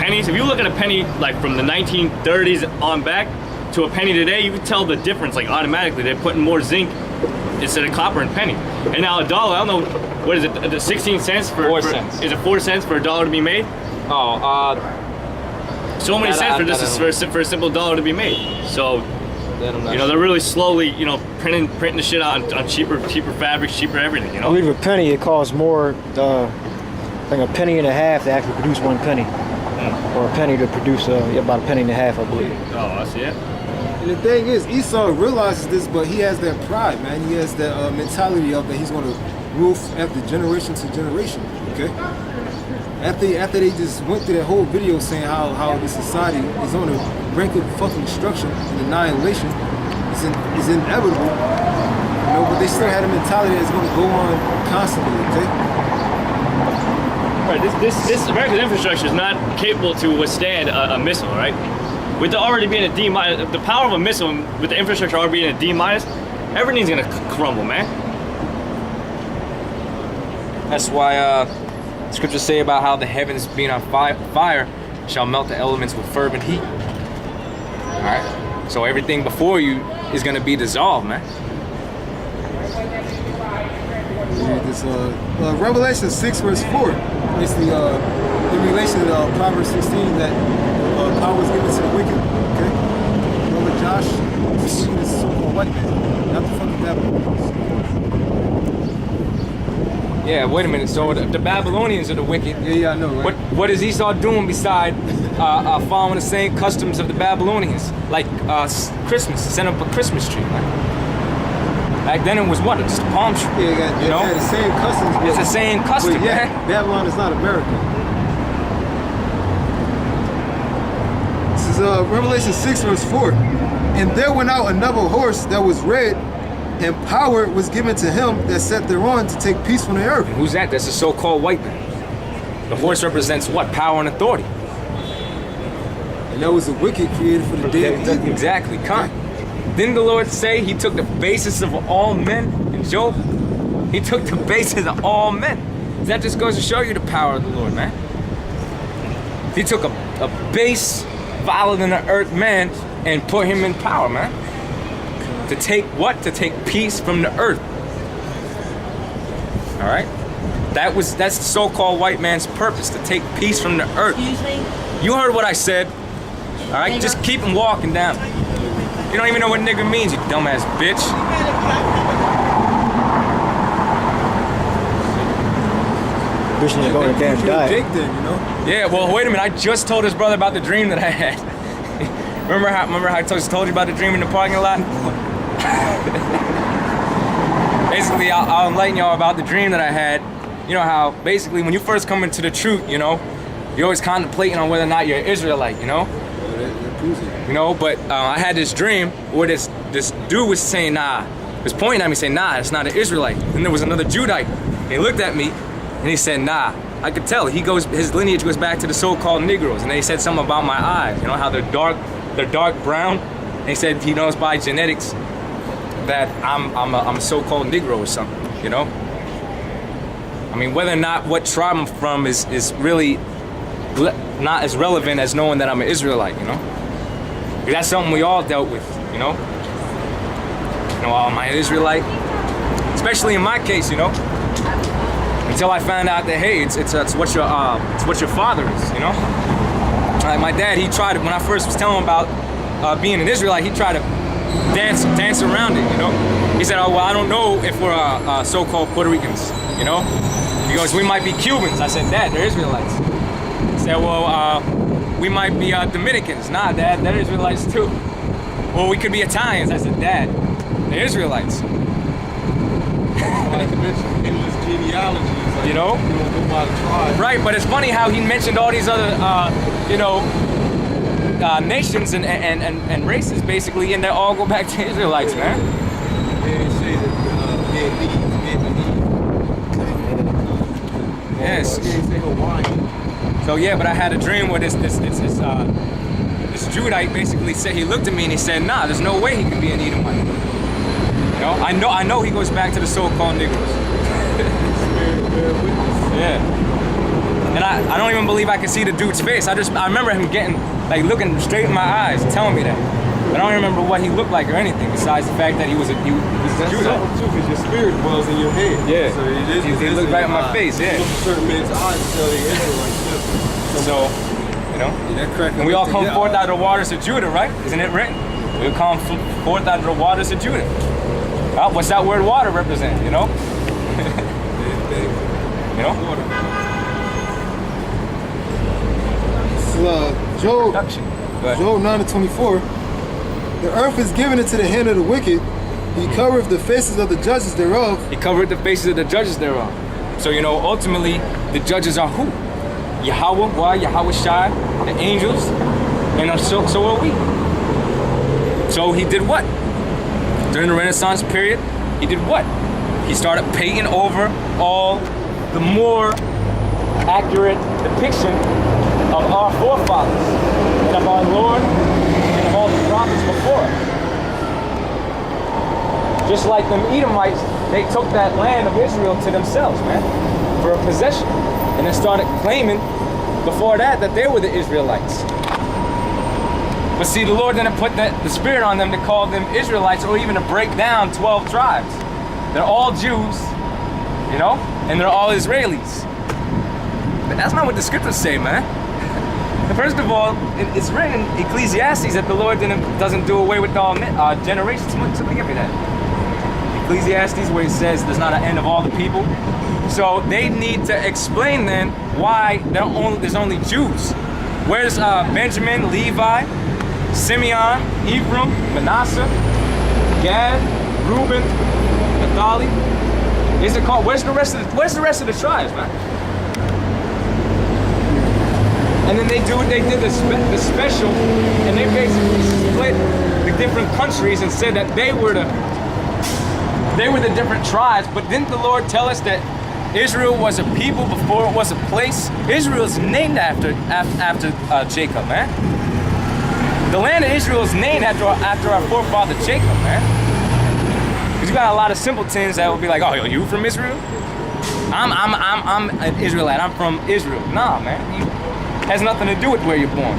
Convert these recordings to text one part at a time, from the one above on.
pennies, if you look at a penny like from the 1930s on back to a penny today, you can tell the difference like automatically. They're putting more zinc instead of copper in penny. And now a dollar, I don't know, what is it, 16 cents for 4 cents. Is it 4 cents for a dollar to be made? Oh, so many cents for just for a simple dollar to be made. So, you know, they're really slowly, you know, printing the shit out on cheaper fabrics, cheaper everything, you know? I believe a penny, it costs more, like a penny and a half to actually produce 1 penny. Or a penny to produce about a penny and a half, I believe. Oh, I see it. And the thing is, Esau realizes this, but he has that pride, man. He has that mentality of that he's going to rule after generation to generation, okay? After they just went through that whole video saying how the society is on the brink of fucking destruction and annihilation, is inevitable, you know, but they still had a mentality that's going to go on constantly, okay? Right, this American infrastructure is not capable to withstand a missile, right? With already being a D-, the power of a missile, with the infrastructure already being a D-, everything's gonna crumble, man. That's why scriptures say about how the heavens being on fire shall melt the elements with fervent heat. All right, so everything before you is gonna be dissolved, man. This Revelation 6 verse 4, basically in relation to Proverbs 16 that power is given to the wicked. Okay, Brother Josh, this is so-called white man, not the fucking Babylonians. Yeah, wait a minute. So the Babylonians are the wicked. Yeah, I know, right? What is Esau doing beside following the same customs of the Babylonians, like Christmas, set up a Christmas tree, right? Back then it was what? Just a palm tree. Yeah, you know? the same customs. It's the same custom, but yeah, man. Babylon is not America. This is Revelation 6 verse 4. And there went out another horse that was red, and power was given to him that sat thereon to take peace from the earth. And who's that? That's a so-called white man. The horse represents what? Power and authority. And that was a wicked created for the day of evil. Exactly, come. Didn't the Lord say he took the basis of all men in Job? He took the basis of all men. That just goes to show you the power of the Lord, man. He took a base, viler than the earth man and put him in power, man. To take what? To take peace from the earth. All right? That's the so-called white man's purpose, to take peace from the earth. Excuse me? You heard what I said. All right? Just keep him walking down. You don't even know what nigga means, you dumbass bitch. Bitch needs to go on a damn diet. Jake then, you know? Yeah, well, wait a minute. I just told his brother about the dream that I had. remember how I told you about the dream in the parking lot? Basically, I'll enlighten y'all about the dream that I had. You know how, basically, when you first come into the truth, you know, you're always contemplating on whether or not you're an Israelite, you know? You know, but I had this dream where this dude was saying, nah, was pointing at me saying, nah, it's not an Israelite. And there was another Judite. And he looked at me and he said, nah. I could tell. His lineage goes back to the so-called Negroes. And they said something about my eyes, you know, how they're dark brown. And he said he knows by genetics that I'm a so-called Negro or something, you know? I mean, whether or not what tribe I'm from is really not as relevant as knowing that I'm an Israelite, you know? Because that's something we all dealt with, you know? You know, am I an Israelite? Especially in my case, you know? Until I found out that, hey, it's what your father is, you know? Like my dad, he tried to, when I first was telling him about being an Israelite, he tried to dance around it, you know? He said, oh, well, I don't know if we're so-called Puerto Ricans, you know? He goes, we might be Cubans. I said, Dad, they're Israelites. He said, well, we might be Dominicans. Nah, Dad, they're Israelites too. Well, we could be Italians. I said, Dad, they're Israelites. You know? Right, but it's funny how he mentioned all these other, you know, nations and races, basically, and they all go back to Israelites, man. Yes. So yeah, but I had a dream where this Judite basically said, he looked at me and he said, nah, there's no way he could be an Edomite. You know, I know he goes back to the so-called Negroes. Yeah. And I don't even believe I could see the dude's face. I remember him looking straight in my eyes, telling me that. I don't remember what he looked like or anything besides the fact that he was a Jew. That's something too, because your spirit dwells in your head. Yeah. So he looked right in my face, yeah. You look at certain men's eyes and tell they Israelites. So, you know. Yeah, that crack. And we all come forth out of the waters of Judah, right? Isn't it written? We'll come forth out of the waters of Judah. Well, what's that word water represent, you know? You know? Job Production. Job 9:24. The earth is given into the hand of the wicked. He covereth the faces of the judges thereof. He covered the faces of the judges thereof. So, you know, ultimately, the judges are who? Yahweh, Yahweh Shai, the angels, and so are we. So he did what? During the Renaissance period, he did what? He started painting over all the more accurate depiction of our forefathers and of our Lord and of all the prophets before us. Just like them Edomites, they took that land of Israel to themselves, man, for a possession. And then started claiming before that they were the Israelites. But see, the Lord didn't put the spirit on them to call them Israelites or even to break down 12 tribes. They're all Jews, you know, and they're all Israelis. But that's not what the scriptures say, man. First of all, it's written in Ecclesiastes that the Lord doesn't do away with all generations. Somebody give me that. Ecclesiastes, where it says there's not an end of all the people. So they need to explain then why there's only Jews. Where's Benjamin, Levi, Simeon, Ephraim, Manasseh, Gad, Reuben, Naphtali? Is it called? Where's the rest of the tribes, man? And then they did the special, and they basically split the different countries and said that they were the different tribes. But didn't the Lord tell us that Israel was a people before it was a place? Israel is named after Jacob, man. The land of Israel is named after our forefather Jacob, man. Because you got a lot of simpletons that will be like, "Oh, you from Israel? I'm an Israelite. I'm from Israel." Nah, man. Has nothing to do with where you're born.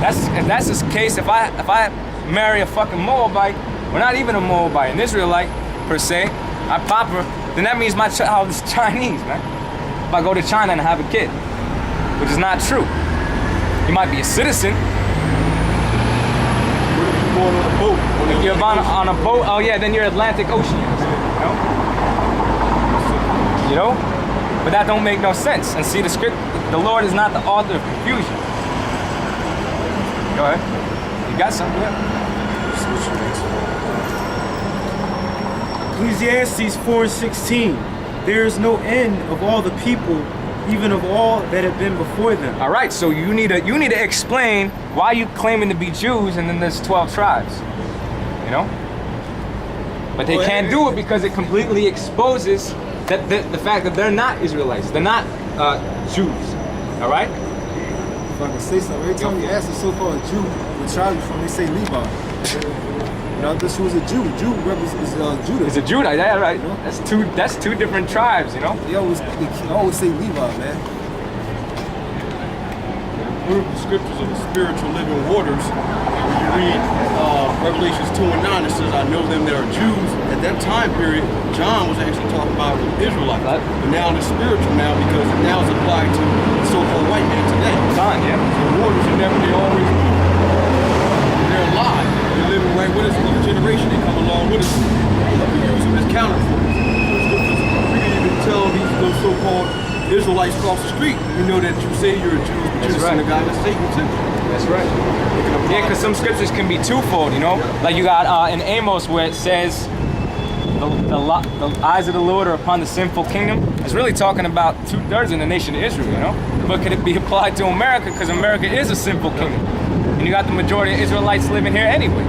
If that's the case, if I marry a fucking Moabite, or not even a Moabite, an Israelite per se, I pop her, then that means my child is Chinese, man. If I go to China and have a kid, which is not true. You might be a citizen. Going on a boat. If you're on a boat, oh yeah, then you're Atlantic Ocean. You know? But that don't make no sense. And see, the Lord is not the author of confusion. Go ahead. You got something? Yeah. Ecclesiastes 4:16. There is no end of all the people, even of all that have been before them. All right, so you need to explain why you claiming to be Jews and then there's 12 tribes. You know? But they can't do it because it completely exposes that the fact that they're not Israelites. They're not Jews. All right? If I can say something, every time you ask a so-called Jew, what tribe you from, they say Levi. You know, this was a Jew. Jew is Judah. It's a Judah, yeah, right. You know? That's two different tribes, you know? They always say Levi, man. One of the scriptures of the spiritual living waters, when you read Revelations 2 and 9, it says, "I know them that are Jews." At that time period, John was actually talking about Israelites. Right. But now it's spiritual now, because now it's applied to the so-called white man today. John, yeah. The waters are never, they always move. They're alive. They're living right with us. Each generation, they come along with us. We use them as counterforce. So we can even tell those so-called Israelites across the street, you know that you say you're a Jew, but you're the son of God, that's Satan too. That's right. Yeah, because some scriptures can be twofold, you know? Like you got in Amos where it says, the eyes of the Lord are upon the sinful kingdom. It's really talking about 2/3 of the nation of Israel, you know? But could it be applied to America? Because America is a sinful kingdom. And you got the majority of Israelites living here anyway.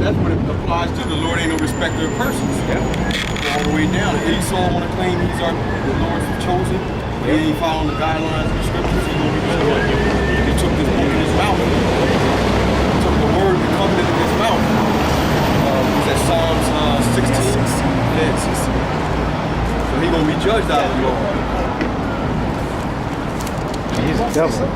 That's what it applies to. The Lord ain't no respecter of persons. Yeah. All the way down. If Esau want to claim he's the Lord's chosen, but he ain't following the guidelines of the scriptures, he's going to be better. He took this book in his mouth. He took the word, the covenant in his mouth. Was that Psalms 16? Yeah, 16. So he's going to be judged out of the Lord. Definitely.